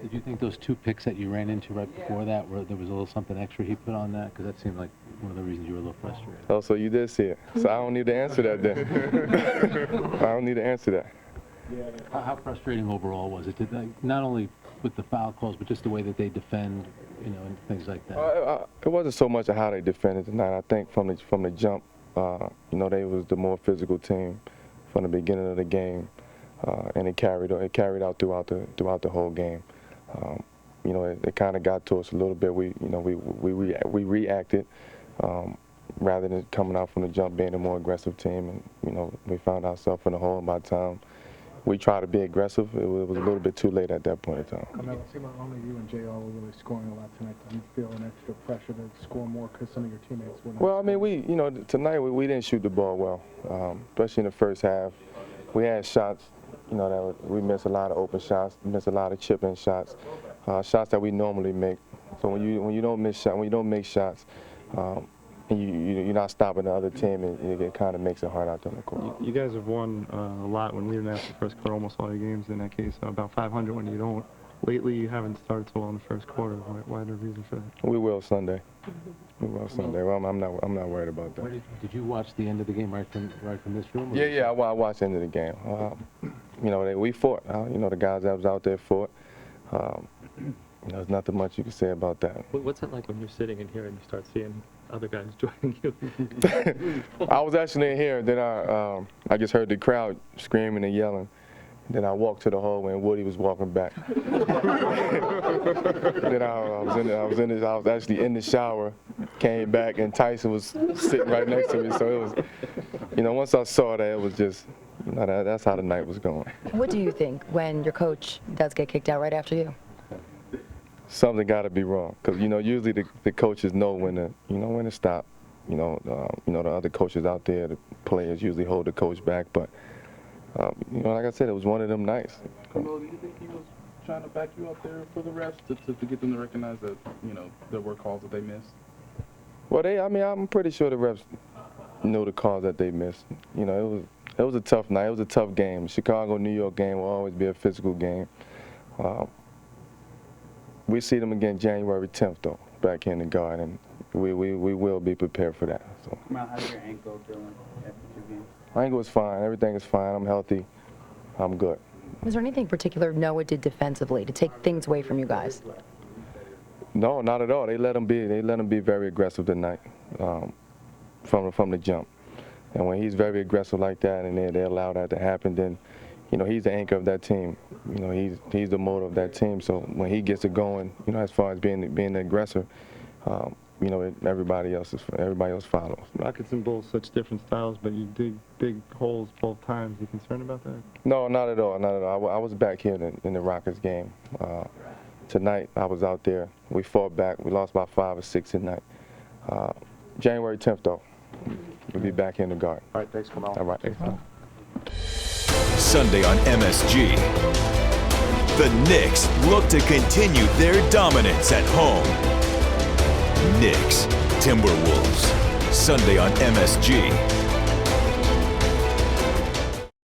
Did you think those 2 picks that you ran into right before that, where there was a little something extra he put on that? Because that seemed like one of the reasons you were a little frustrated. Oh, so you did see it. So I don't need to answer that then. I don't need to answer that. How frustrating overall was it? Not only with the foul calls, but just the way that they defend, and things like that? It wasn't so much of how they defended tonight. I think from the jump, they was the more physical team from the beginning of the game, and it carried out throughout the whole game. It kind of got to us a little bit. We reacted rather than coming out from the jump being a more aggressive team, and we found ourselves in a hole. And by the time we tried to be aggressive, it was a little bit too late at that point in time. Melo, it seemed like only you and JR were really scoring a lot tonight. Do you feel an extra pressure to score more because some of your teammates were not? Well, I mean, tonight we didn't shoot the ball well, especially in the first half. We had shots, we missed a lot of open shots, missed a lot of chip-in shots, shots that we normally make. So when you don't make shots, and you're not stopping the other team, it kind of makes it hard out there on the court. You guys have won a lot when leading after the first quarter, almost all your games in that case, about 500 when you don't. Lately, you haven't started so well in the first quarter. Why the reason for that? We will Sunday. We will Sunday. Well, I'm not worried about that. Did you watch the end of the game right from this room? Yeah, I watched the end of the game. We fought. The guys that was out there fought. There's nothing much you can say about that. What's it like when you're sitting in here and you start seeing other guys joining you? I was actually in here, then I just heard the crowd screaming and yelling. Then I walked to the hallway and Woody was walking back. Then I was actually in the shower, came back and Tyson was sitting right next to me. So it was, once I saw that, it was just, that's how the night was going. What do you think when your coach does get kicked out right after you? Something got to be wrong, because usually the coaches know when to stop. The other coaches out there, the players usually hold the coach back, but like I said, it was one of them nights. Melo, do you think he was trying to back you up there for the refs to get them to recognize that there were calls that they missed? Well, I'm pretty sure the refs knew the calls that they missed. It was a tough night. It was a tough game. Chicago-New York game will always be a physical game. We see them again January 10th, though, back here in the Garden. We will be prepared for that. So. How's your ankle doing after 2 games? My ankle is fine. Everything is fine. I'm healthy. I'm good. Was there anything particular Noah did defensively to take things away from you guys? No, not at all. They let him be very aggressive tonight from the jump. And when he's very aggressive like that, and they allow that to happen, then he's the anchor of that team. He's the motor of that team. So when he gets it going, as far as being the aggressor, everybody else follows. Rockets and Bulls, such different styles, but you dig big holes both times. You concerned about that? No, not at all. Not at all. I was back here in the Rockets game. Tonight, I was out there. We fought back. We lost by 5 or 6 tonight. January 10th, though, we'll be back in the Garden. All right, thanks, Kamal. All right. Thanks, Sunday on MSG. The Knicks look to continue their dominance at home. Knicks, Timberwolves. Sunday on MSG.